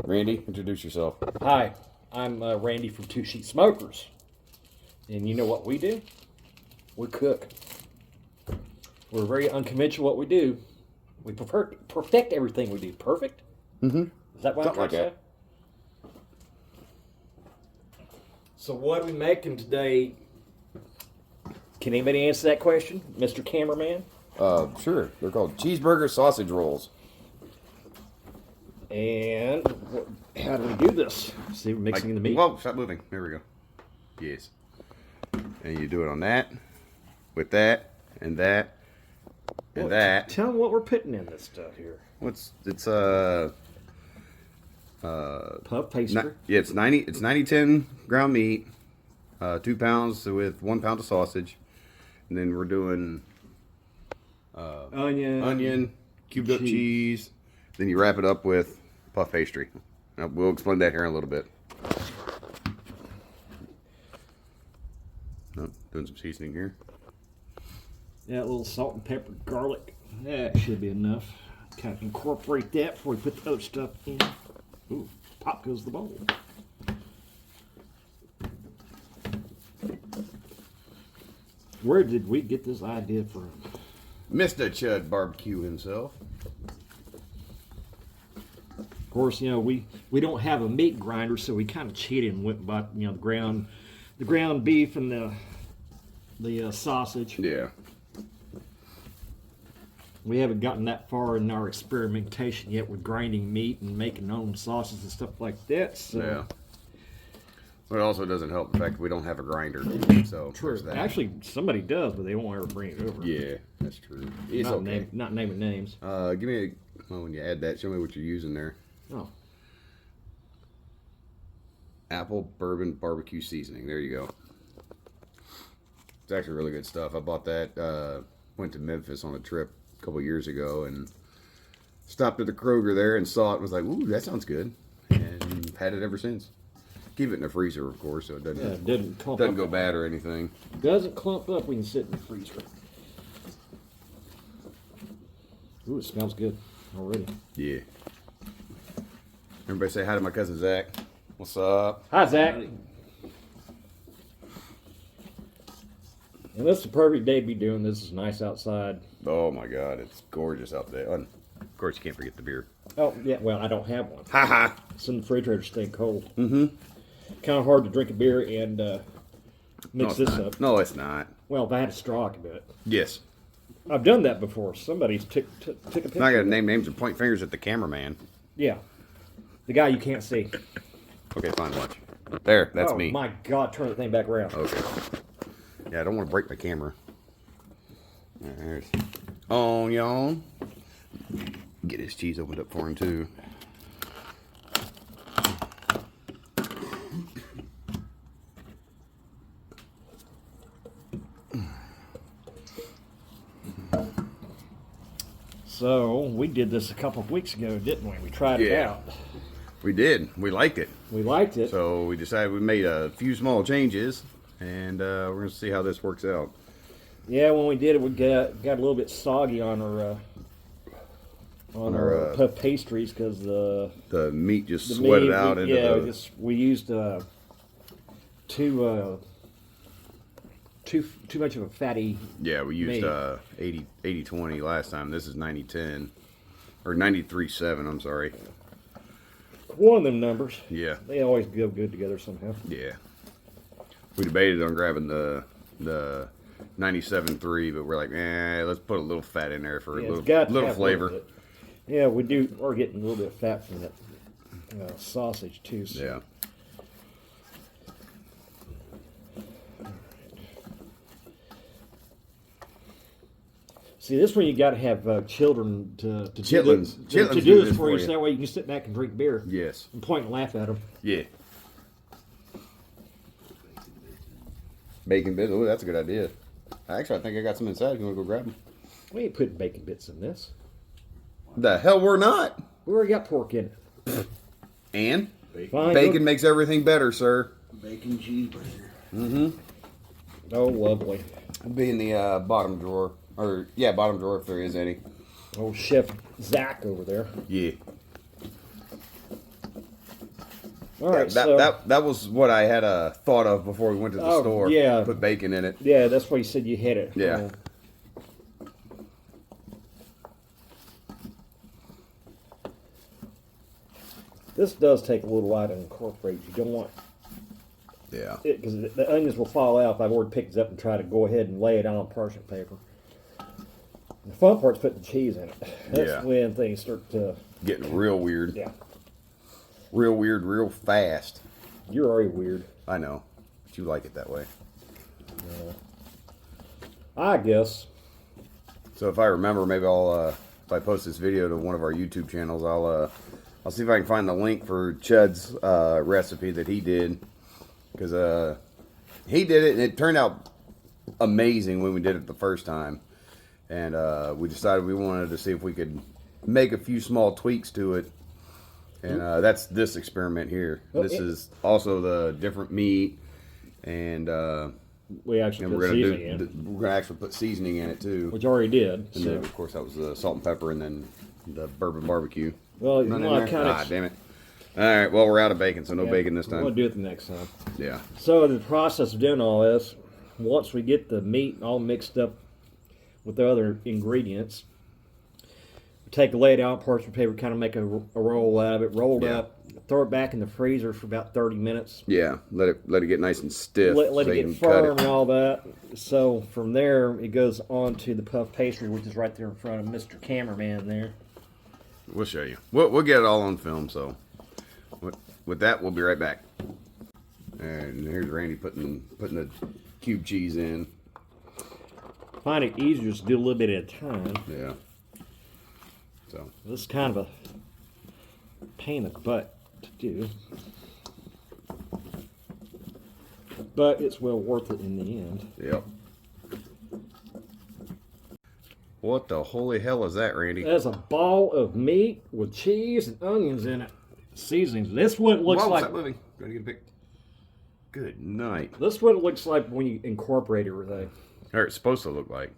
Randy, introduce yourself. Hi, I'm Randy from Two Sheet Smokers. And you know what we do? We cook. We're very unconventional what we do. We perfect everything we do. Perfect? Mm-hmm. Is that what I'm trying to say? So what are we making today? Can anybody answer that question, Mr. Cameraman? Sure. They're called cheeseburger sausage rolls. And how do we do this? See, we're mixing the meat. Whoa, stop moving. There we go. Yes. And you do it on that, with that, and that, and that. Tell them what we're putting in this stuff here. It's puff pastry. Yeah, it's 90-10 ground meat, 2 pounds with 1 pound of sausage, and then we're doing onion, cubed up cheese. Then you wrap it up with puff pastry. Now, we'll explain that here in a little bit. Oh, doing some seasoning here. Yeah, a little salt and pepper, garlic. That should be enough. Kind of incorporate that before we put the other stuff in. Ooh, pop goes the bowl. Where did we get this idea from? Mr. Chud Barbecue himself. Of course, you know, we don't have a meat grinder, so we kind of cheated and went and bought, you know, the ground beef and the sausage. Yeah. We haven't gotten that far in our experimentation yet with grinding meat and making our own sauces and stuff like that. So. Yeah. But it also doesn't help the fact that we don't have a grinder. So true. Actually, somebody does, but they won't ever bring it over. Yeah, that's true. It's not okay. Not naming names. Give me when you add that, show me what you're using there. Oh. Apple bourbon barbecue seasoning. There you go. It's actually really good stuff. I bought that. Went to Memphis on a trip a couple years ago and stopped at the Kroger there and saw it and was like, ooh, that sounds good. And had it ever since. Keep it in the freezer, of course, so it doesn't go bad or anything. Doesn't clump up when you sit in the freezer. Ooh, it smells good already. Yeah. Everybody say hi to my cousin Zach. What's up? Hi, Zach. And this is the perfect day to be doing this. It's nice outside. Oh my God, it's gorgeous out there. And of course, you can't forget the beer. Oh, yeah, well, I don't have one. Ha ha. It's in the refrigerator staying cold. Mm-hmm. Kind of hard to drink a beer and mix this up. No, it's not. Well, if I had a straw, I could do it. Yes. I've done that before. Somebody's took a picture. Now I got to name names and point fingers at the cameraman. Yeah. The guy you can't see. Okay, fine, watch. There, that's me. Oh, my God, turn the thing back around. Okay. Yeah, I don't want to break my camera. There's onion. Get his cheese opened up for him, too. So, we did this a couple of weeks ago, didn't we? We tried it out. We did. We liked it. We liked it. So, we decided we made a few small changes, and we're going to see how this works out. Yeah, when we did it, we got a little bit soggy on our puff pastries because the meat just sweated out into the... we used too much of a fatty. Yeah, we used 80-20 last time. This is 90-10 or 93-7. I'm sorry. One of them numbers. Yeah, they always go good together somehow. Yeah, we debated on grabbing the 97-3, but we're like, let's put a little fat in there for a little flavor. Yeah, we do. We're getting a little bit of fat from that sausage too. So. Yeah. See, this one you got to have children to do this for you. So that way you can sit back and drink beer. Yes. And point and laugh at them. Yeah. Bacon bits. Oh, that's a good idea. Actually, I think I got some inside. You want to go grab them? We ain't putting bacon bits in this. The hell we're not. We already got pork in it. And? Bacon makes everything better, sir. Bacon cheeseburger. Mm-hmm. Oh, lovely. It'll be in the bottom drawer. Or, yeah, bottom drawer if there is any. Old Chef Zach over there. Yeah. All right, that was what I had thought of before we went to the store. Yeah. Put bacon in it. Yeah, that's why you said you had it. Yeah. This does take a little while to incorporate. You don't want Yeah. it because the onions will fall out if I've already picked it up and try to go ahead and lay it on parchment paper. The fun part's putting the cheese in it. That's when things start to getting real weird. Yeah. Real weird, real fast. You're already weird. I know, but you like it that way. Yeah. I guess. So if I remember, maybe I'll if I post this video to one of our YouTube channels, I'll see if I can find the link for Chuds' recipe that he did, because he did it and it turned out amazing when we did it the first time, and we decided we wanted to see if we could make a few small tweaks to it, and that's this experiment here. This is also the different meat, and we actually put seasoning in. We're gonna actually put seasoning in it too, Which already did. and then, of course that was the salt and pepper, and then the bourbon barbecue. Well, you know, damn it. All right, well, we're out of bacon, so no bacon this time. We'll do it the next time. Yeah. So the process of doing all this, once we get the meat all mixed up with the other ingredients, we take a lay it out parchment paper, kind of make a roll out of it, roll it up, throw it back in the freezer for about 30 minutes. Yeah, let it get nice and stiff. Let it get firm and all that. So from there, it goes on to the puff pastry, which is right there in front of Mr. Cameraman there. We'll show you. We'll get it all on film, so with that, we'll be right back. And here's Randy putting the cube cheese in. Find it easier to do a little bit at a time. Yeah. So this is kind of a pain in the butt to do, but it's well worth it in the end. Yep. What the holy hell is that, Randy? That's a ball of meat with cheese and onions in it. Seasonings. This is what it looks like. Stop moving. Trying to get a pic. Good night. This is what it looks like when you incorporate everything. Or it's supposed to look like.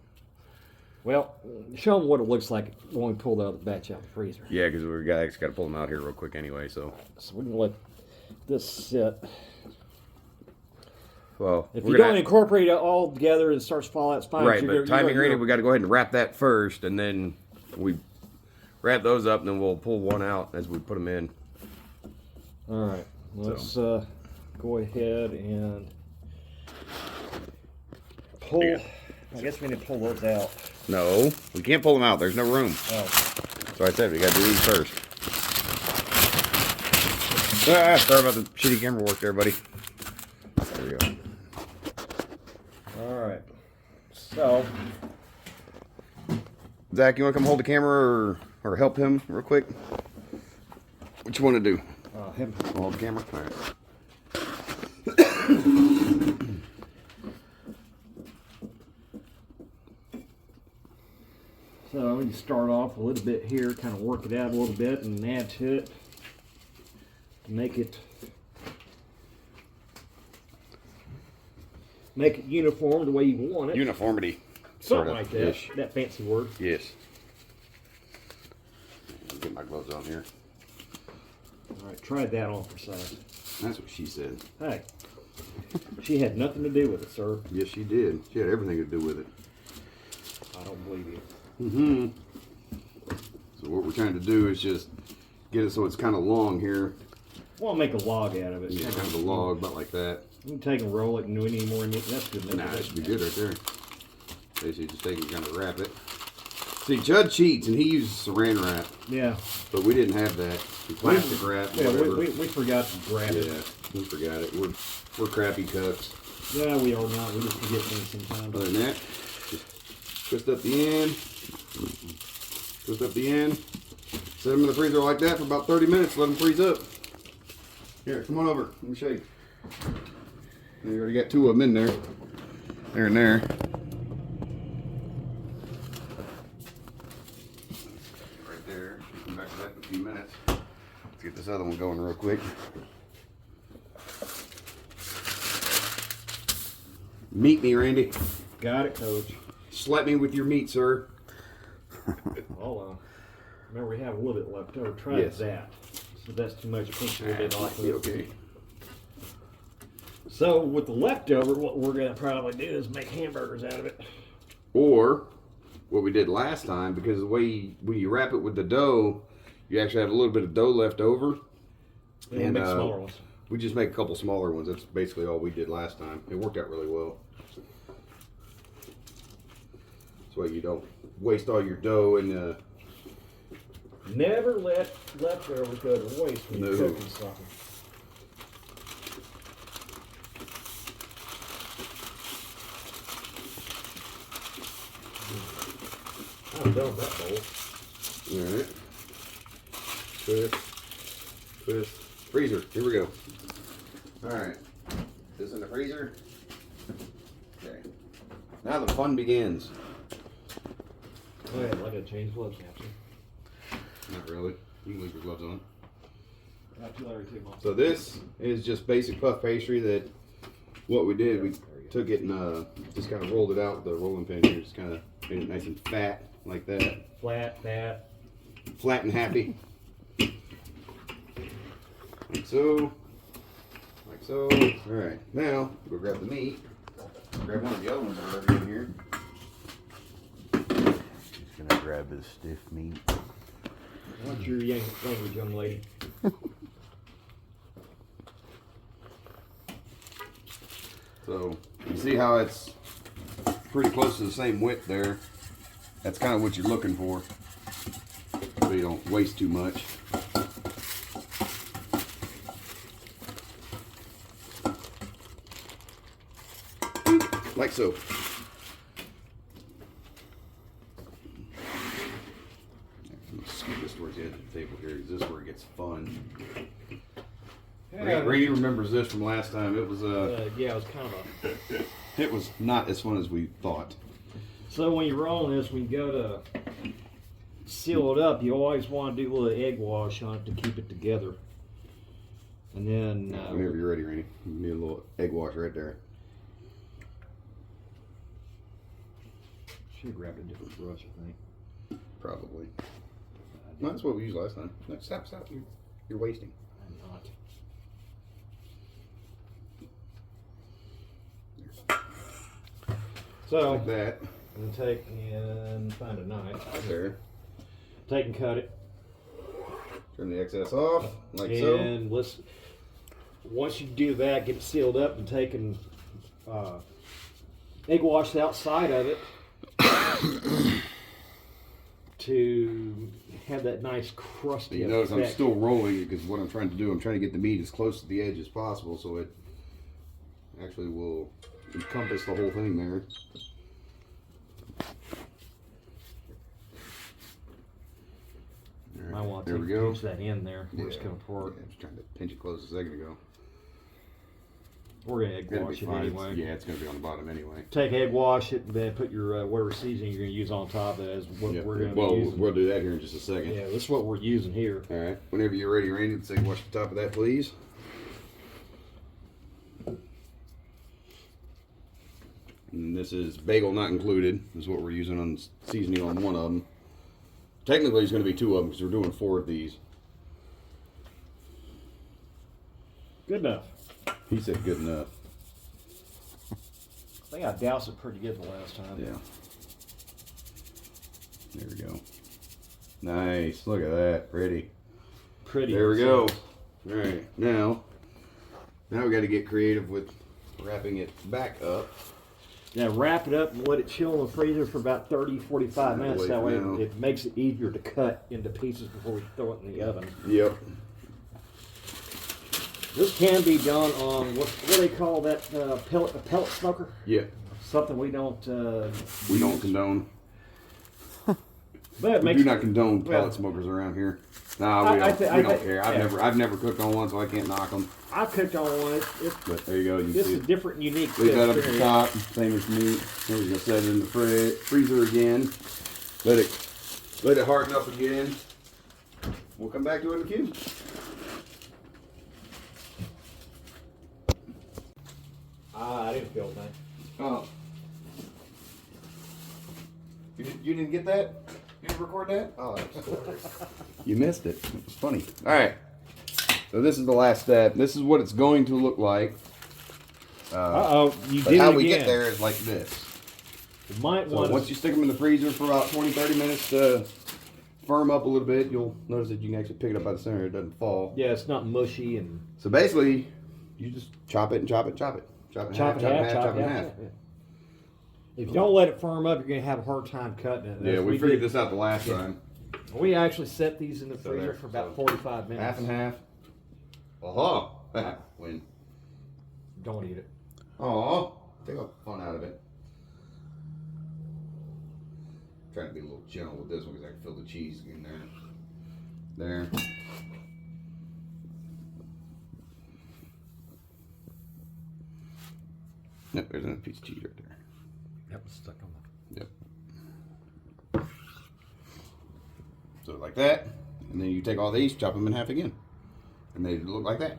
Well, show them what it looks like when we pull the other batch out of the freezer. Yeah, because we got to pull them out here real quick anyway. So we can let this sit. Well, if you don't incorporate it all together and it starts falling out, it's fine. Right, but timing ready, we got to go ahead and wrap that first, and then we wrap those up, and then we'll pull one out as we put them in. All right, let's go ahead and pull. Yeah. I guess we need to pull those out. No, we can't pull them out. There's no room. Oh. So I said we got to do these first. Sorry about the shitty camera work there, buddy. There we go. All right. So, Zach, you want to come hold the camera or help him real quick? What you want to do? Him. Hold the camera? All right. So you start off a little bit here, kind of work it out a little bit and add to it to make it uniform the way you want it. Uniformity. Something like that. Ish. That fancy word. Yes. Get my gloves on here. All right, try that on for size. That's what she said. Hey, she had nothing to do with it, sir. Yes, she did. She had everything to do with it. I don't believe you. Mm-hmm. So what we're trying to do is just get it so it's kind of long here. Well, make a log out of it. Yeah, kind of a log, about like that. You can take and roll it and do any more in it. That's good enough. Nah, that should be good right there. Basically, just take and kind of wrap it. See, Judd cheats, and he uses saran wrap. Yeah. But we didn't have that. Plastic wrap, yeah, whatever. We forgot to grab it. Yeah, we forgot it. We're crappy cooks. Yeah, we are not. We just forget things sometimes. Other than that, just twist up the end. Twist up the end. Set them in the freezer like that for about 30 minutes. Let them freeze up. Here, come on over. Let me show you. You already got two of them in there. There and there. Right there. Come back to that in a few minutes. Let's get this other one going real quick. Meet me, Randy. Got it, Coach. Slap me with your meat, sir. Hold on. Remember, we have a little bit left over. Try that. So that's too much. Push a little bit off. Be okay. So with the leftover, what we're gonna probably do is make hamburgers out of it. Or what we did last time, because the way when you wrap it with the dough, you actually have a little bit of dough left over. And we'll make smaller ones. We just make a couple smaller ones. That's basically all we did last time. It worked out really well. This way you don't waste all your dough and Never let leftovers go to waste when you're No. cooking something. I'm done with that bowl. Alright. Twist. Twist. Freezer. Here we go. Alright. This in the freezer. Okay. Now the fun begins. Oh yeah, I gotta change gloves now too. Not really. You can leave your gloves on. Not too Larry too much. So this is just basic puff pastry that what we did, we took it and just kind of rolled it out with the rolling pin here. Just kind of made it nice and fat like that. Flat, fat. Flat and happy. Like so. Like so. Alright, now go grab the meat. Grab one of the other ones that are already in here. Just gonna grab this stiff meat. What's your language, young lady? So you see how it's pretty close to the same width there. That's kind of what you're looking for, so you don't waste too much. Like so. Scoot this towards the edge of the table here. This is where it gets fun. Brady remembers this from last time. It was yeah, it was kind of a. it was not as fun as we thought. So when you're rolling this, when you go to seal it up, you always want to do a little egg wash on it to keep it together. And then Whenever you're ready, Randy, you need a little egg wash right there. should grab a different brush, I think. Probably. No, that's what we used last time. No, stop. You're wasting. I'm not. So Like that. I'm gonna take and find a knife. There. Take and cut it. Turn the excess off, like And let's, once you do that, get it sealed up and take and egg wash the outside of it to have that nice crusty You notice I'm effect. still rolling it because what I'm trying to do, I'm trying to get the meat as close to the edge as possible so it actually will encompass the whole thing there. I want There to we go. pinch that in there where it's coming forward. Yeah, I was trying to pinch it close a second ago. We're gonna egg It'll wash be it fine. anyway. Yeah, it's going to be on the bottom anyway. Take egg wash it, and then put your whatever seasoning you're gonna use on top of it. As what Yeah. we're gonna Well, be using. we'll do that here in just a second. Yeah, this is what we're using here. All right. Whenever you're ready, Randy, let's take wash the top of that, please. And this is bagel not included. This is what we're using on seasoning on one of them. Technically, it's going to be two of them because we're doing 4 of these. Good enough. He said good enough. I think I doused it pretty good the last time. Yeah. There we go. Nice. Look at that. Pretty. Pretty. There we go. All right. Now we got to get creative with wrapping it back up. Now wrap it up and let it chill in the freezer for about 30, 45 minutes. Wait That way now. it makes it easier to cut into pieces before we throw it in the oven. Yep. This can be done on, what do they call that, a pellet smoker? Yeah. Something we don't We don't condone. but it We makes do not condone pellet well, smokers around here. Nah, we don't. We don't care. I've never cooked on one, so I can't knock them. I've cooked on one. But there you go. You can This see is it. different and unique. Leave that up at the experience. top. Same as meat. Then we're gonna set it in the freezer again. Let it harden up again. We'll come back to it in a few. I didn't feel that. Oh. You didn't get that? You didn't record that? Oh, that's hilarious. You missed it. It was funny. All right. So this is the last step. This is what it's going to look like. You But did how it we again. get there is like this. You might So want once you stick them in the freezer for about 20-30 minutes to firm up a little bit, you'll notice that you can actually pick it up by the center. It doesn't fall. Yeah, it's not mushy and So basically, you just chop it and chop it and chop it. Chop it in half, chop it in half, chop it in half. Yeah. If you don't let it firm up, you're going to have a hard time cutting it. Yeah, we figured this out the last time. We actually set these in the freezer there, for about so 45 minutes. Half and half. Aha! Win. Don't eat it. Aw, take the fun out of it. Trying to be a little gentle with this one because I can feel the cheese in there. There. Yep, there's another piece of cheese right there. That was stuck on the... Yep. So like that, and then you take all these, chop them in half again, and they look like that.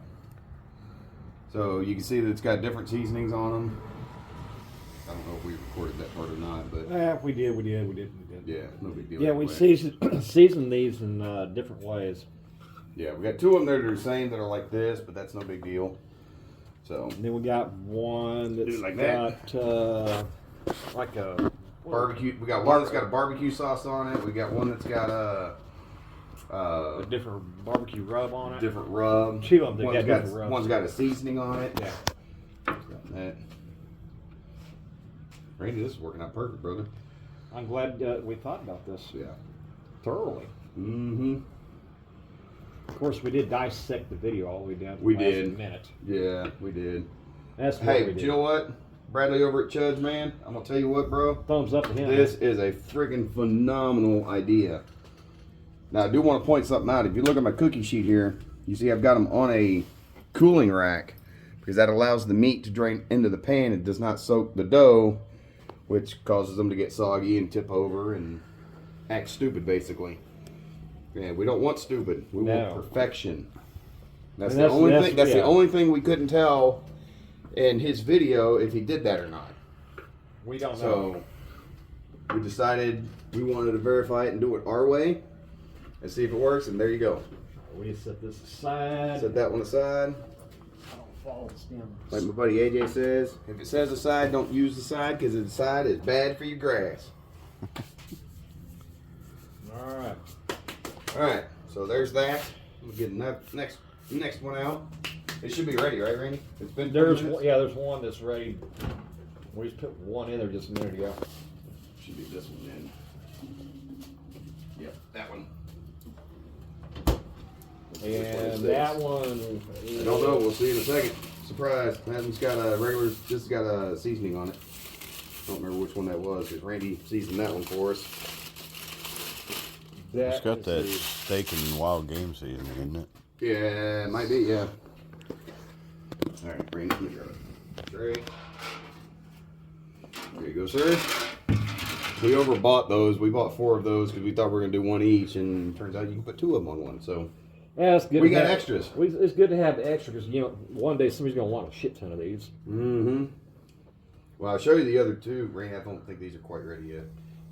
So you can see that it's got different seasonings on them. I don't know if we recorded that part or not, but Yeah, we did. yeah, no big deal. Yeah, we anyway. season these in different ways. Yeah, we got two of them that are the same that are like this, but that's no big deal. So And then we got one that's like got like a barbecue. We got one that's got a barbecue sauce on it. We got one that's got a different barbecue rub on it. different rub. Two of them One's got got different rubs. one's got a seasoning on it. Yeah. Got that. Randy, this is working out perfect, brother. I'm glad we thought about this Yeah. thoroughly. Mm-hmm. Of course, we did dissect the video all the way down to We the last did. minute. Yeah, we did. That's what Hey, we but did. you know what? Bradley over at Chuds, man, I'm gonna tell you what, bro. Thumbs up to him. This is a freaking phenomenal idea. Now, I do want to point something out. If you look at my cookie sheet here, you see I've got them on a cooling rack because that allows the meat to drain into the pan. It does not soak the dough, which causes them to get soggy and tip over and act stupid, basically. Yeah, we don't want stupid. We want perfection. That's And the only that's- thing. That's the yeah. only thing we couldn't tell in his video if he did that or not. We don't know. So we decided we wanted to verify it and do it our way and see if it works. And there you go. We set this aside. Set that one aside. I don't follow the stem. Like my buddy AJ says, if it says aside, don't use the side because the side is bad for your grass. All right. All right, so there's that. We'll get the next one out. It should be ready, right, Randy? It's been 20 There's minutes? one, yeah, there's one that's ready. We just put one in there just a minute ago. Should be this one then. Yep, that one. And that one. I don't know. We'll see in a second. Surprise! That one's got a regular. This has got a seasoning on it. I don't remember which one that was because Randy seasoned that one for us. It's got that steak and wild game seasoning, isn't it? Yeah, it might be. Yeah. All right, Randy, let me grab it. Great. There you go, sir. We overbought those. We bought 4 of those because we thought we were gonna do one each, and turns out you can put 2 of them on one. So Yeah, it's good. we to got have- extras. It's good to have extra because one day somebody's gonna want a shit ton of these. Mm-hmm. Well, I'll show you the other 2. Randy, I don't think these are quite ready yet.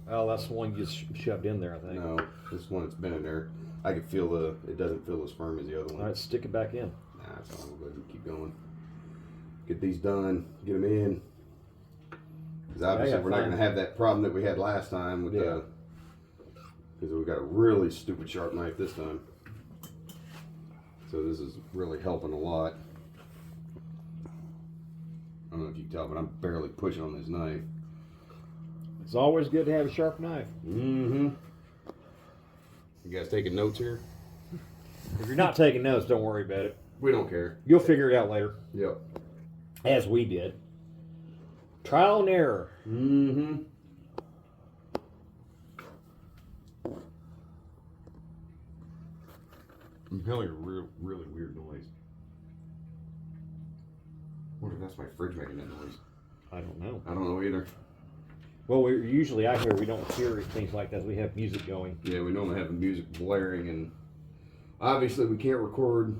Oh, that's the one you just shoved in there, I think. No, this one that's been in there. I can feel it doesn't feel as firm as the other one. All right, stick it back in. Nah, it's fine. We'll go ahead and keep going. Get these done. Get them in. Because obviously we're not going to have that problem that we had last time with the. Because we got a really stupid sharp knife this time. So this is really helping a lot. I don't know if you can tell, but I'm barely pushing on this knife. It's always good to have a sharp knife. Mm-hmm. You guys taking notes here? If you're not taking notes, don't worry about it. We don't care. You'll figure it out later, Yep. as we did. Trial and error. Mm-hmm. I'm hearing a really weird noise. I wonder if that's my fridge making that noise. I don't know. I don't know either. Well, we usually out here we don't hear things like that. We have music going. Yeah, we normally have the music blaring, and obviously we can't record.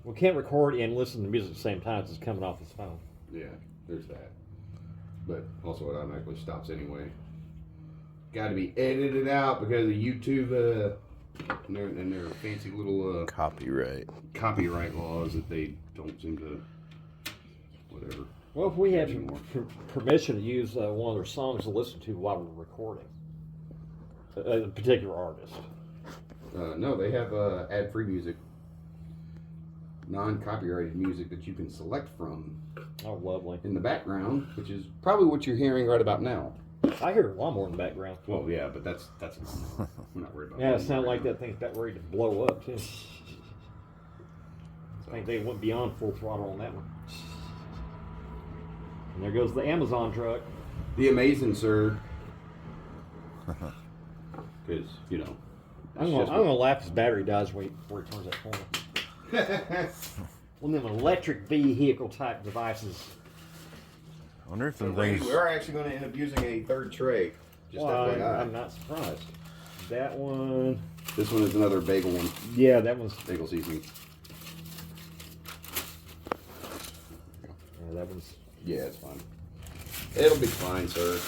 We can't record and listen to music at the same time. It's coming off his phone. Yeah, there's that. But also it automatically stops anyway. Got to be edited out because of YouTube and their fancy little Copyright. copyright laws that they don't seem to, whatever. Well, if we had Anymore. permission to use one of their songs to listen to while we're recording, a particular artist. No, they have ad-free music, non-copyrighted music that you can select from Oh, lovely. in the background, which is probably what you're hearing right about now. I hear a lawnmower in the background. Well, yeah, but that's we're not worried about. Yeah, it that sounded right like now. that thing's about ready to blow up, too. I think they went beyond full throttle on that one. And there goes the Amazon truck. The amazing, sir. Because I'm gonna laugh as battery dies before he turns that corner. One of them electric vehicle type devices. I wonder if them we things. are actually going to end up using a third tray. Just Well, FYI. I'm not surprised. That one, This one is another bagel one. yeah, that one's. Bagel seasoning. Yeah, that one's. Yeah, it's fine. It'll be fine, sir.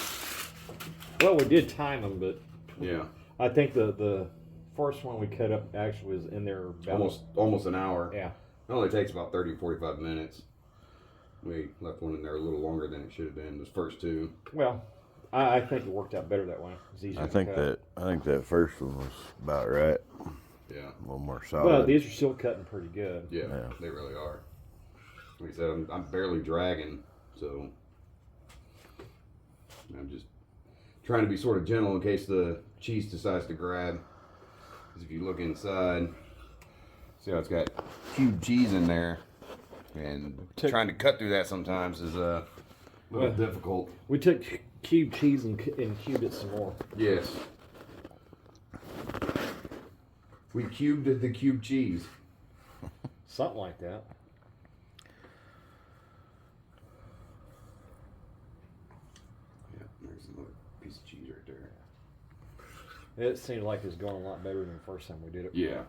Well, we did time them, but Yeah. I think the first one we cut up actually was in there about Almost an hour. Yeah. It only takes about 30 45 minutes. We left one in there a little longer than it should have been. Those first two. Well, I think it worked out better that way. It was easier I to think cut. that first one was about right. Yeah. A little more solid. Well, these are still cutting pretty good. Yeah, Yeah. they really are. Like I said, I'm barely dragging, so I'm just trying to be sort of gentle in case the cheese decides to grab. Because if you look inside, see how it's got cubed cheese in there, and trying to cut through that sometimes is a little difficult. We took cube cheese and cubed it some more. Yes. We cubed the cube cheese. Something like that. Yeah, there's another piece of cheese right there. It seemed like it was going a lot better than the first time we did it. Yeah.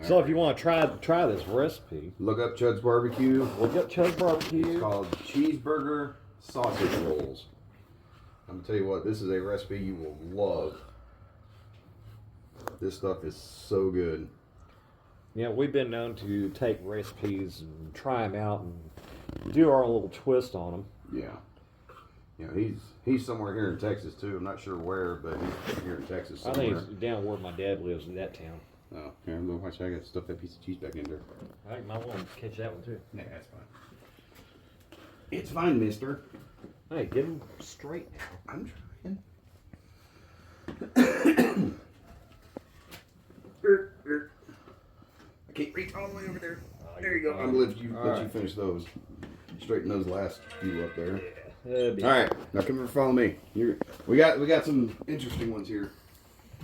So if you want to try this recipe, Look up Chuds Barbecue. look up Chuds It's Barbecue. called Cheeseburger Sausage Rolls. I'm gonna tell you what, this is a recipe you will love. This stuff is so good. Yeah, we've been known to take recipes and try them out and do our little twist on them. Yeah. You know, he's somewhere here in Texas too. I'm not sure where, but he's here in Texas I somewhere. think it's down where my dad lives in that town. Oh, here, I'm gonna watch. I got to stuff that piece of cheese back in there. I think my one catch that one too. Yeah, that's fine. It's fine, mister. Hey, get them straight now. I'm trying. I can't reach all the way over there. There you go. I'm gonna let you finish those. Straighten those last few up there. All right, now come here, follow me. We got some interesting ones here.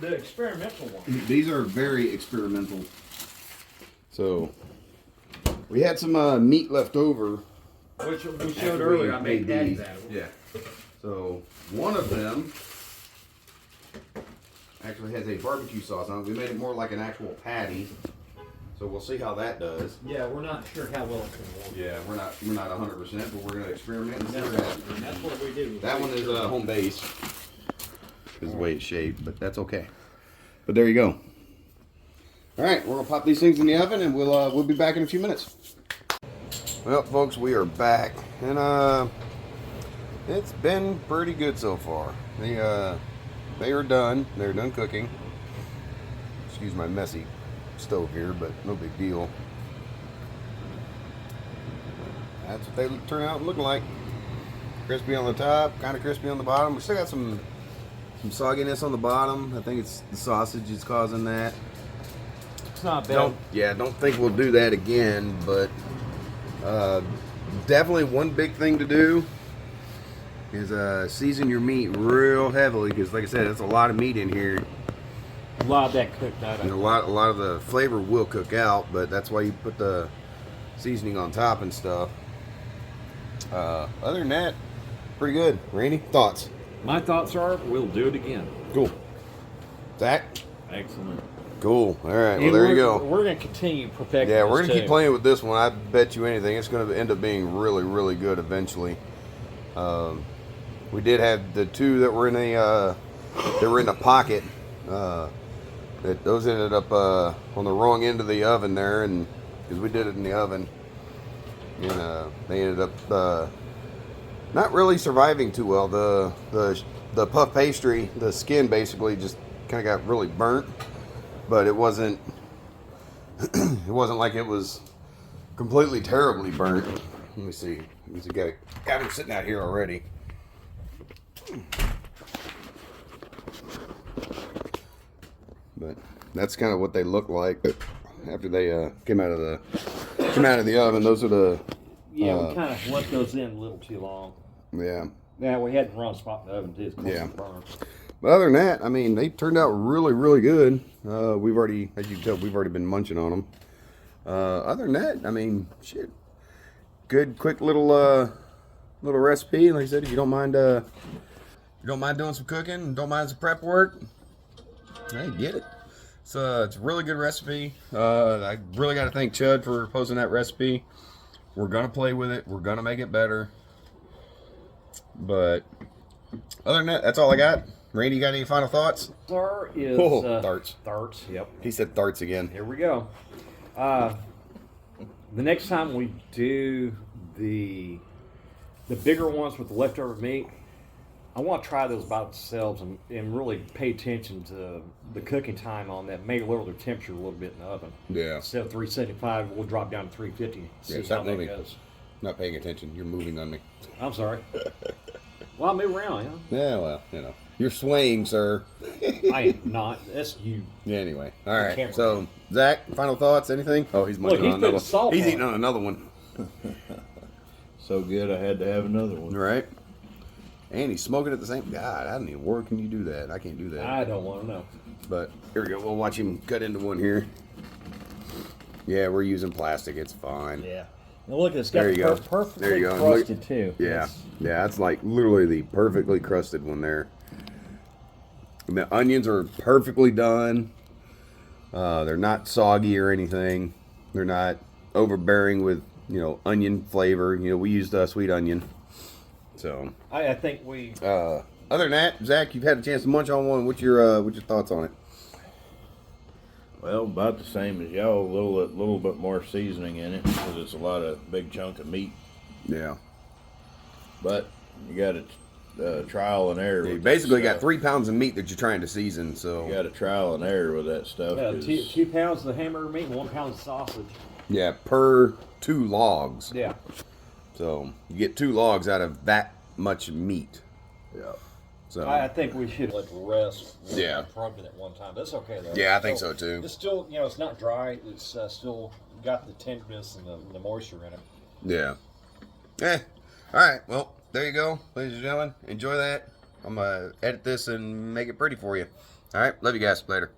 The experimental one. These are very experimental. So we had some meat left over. Which we after showed we earlier. I made these. daddies out of them. Yeah. So one of them actually has a barbecue sauce on it. We made it more like an actual patty. So we'll see how that does. Yeah, we're not sure how well it's going to work. Yeah, we're not 100%, but we're gonna experiment and see what happens. And that's what we do. That one is home base. Is the way it's shaped, but that's okay. But there you go. All right, we're gonna pop these things in the oven, and we'll be back in a few minutes. Well, folks, we are back, and it's been pretty good so far. They are done. They're done cooking. Excuse my messy stove here, but no big deal. That's what they turn out looking like. Crispy on the top, kind of crispy on the bottom. We still got some sogginess on the bottom. I think it's the sausage is causing that. It's not bad. Don't think we'll do that again, but definitely one big thing to do is season your meat real heavily, because like I said, it's a lot of meat in here. A lot of that cooked out. And a lot of the flavor will cook out, but that's why you put the seasoning on top and stuff. Other than that, pretty good. Randy, thoughts? My thoughts are we'll do it again. Cool. Zach? Excellent. Cool. All right. Well, there you go. We're going to continue perfecting Yeah, we're this gonna keep too. playing with this one. I bet you anything, it's gonna end up being really, really good eventually. We did have the two that were in a pocket. those ended up on the wrong end of the oven there, and because we did it in the oven, and they ended up not really surviving too well. The puff pastry, the skin basically just kind of got really burnt, but it wasn't it wasn't like it was completely terribly burnt. Let me see. Got him sitting out here already. But that's kind of what they look like after they came out of the oven. Those are the Yeah, we kind of left those in a little too long. yeah. Yeah, we had the wrong spot in the oven too. It's Yeah. burned. But other than that, I mean, they turned out really, really good. We've already, as you can tell, we've already been munching on them. Other than that, I mean, shit, good, quick little recipe. Like I said, if you don't mind doing some cooking, don't mind some prep work, hey, get it. It's a really good recipe. I really got to thank Chud for posting that recipe. We're gonna play with it. We're gonna make it better. But other than that, that's all I got. Randy, you got any final thoughts? There is darts. Darts, yep. He said darts again. Here we go. The next time we do the bigger ones with the leftover meat, I want to try those by themselves and really pay attention to the cooking time on that. Maybe lower the temperature a little bit in the oven. Yeah. Instead of 375, we'll drop down to 350. See how stop that moving. goes. Not paying attention. You're moving on me. I'm sorry. Well, I move around, Yeah, well, You're swaying, sir. I am not. That's you. Yeah, anyway. All right. camera. So, Zach, final thoughts? Anything? Oh, he's munching he's on putting another salt one. He's on eating it. on another one. So good, I had to have another one. Right? And he's smoking at the same. God, I don't even. Where can you do that? I can't do that. I don't want to know. But here we go. We'll watch him cut into one here. Yeah, we're using plastic. It's fine. Yeah. Now look, it's got There you go. perfectly There you go. crusted too. Yeah, yeah, that's like literally the perfectly crusted one there. And the onions are perfectly done. They're not soggy or anything. They're not overbearing with onion flavor. We used sweet onion. So I think we. other than that, Zach, you've had a chance to munch on one. What's your thoughts on it? Well, about the same as y'all. A little bit more seasoning in it because it's a lot of big chunk of meat. Yeah. But you got to trial and error. You with basically that got stuff. 3 pounds of meat that you're trying to season. So You got to trial and error with that stuff. 2 pounds of hamburger meat and 1 pound of sausage. yeah, per 2 logs. Yeah. So you get 2 logs out of that much meat. Yeah. So I think we should let the rest. Yeah. Probably at one time. That's okay though. Yeah, I think so, too. It's still, it's not dry. It's still got the tenderness and the moisture in it. yeah. All right. Well, there you go, ladies and gentlemen. Enjoy that. I'm gonna edit this and make it pretty for you. All right. Love you guys. Later.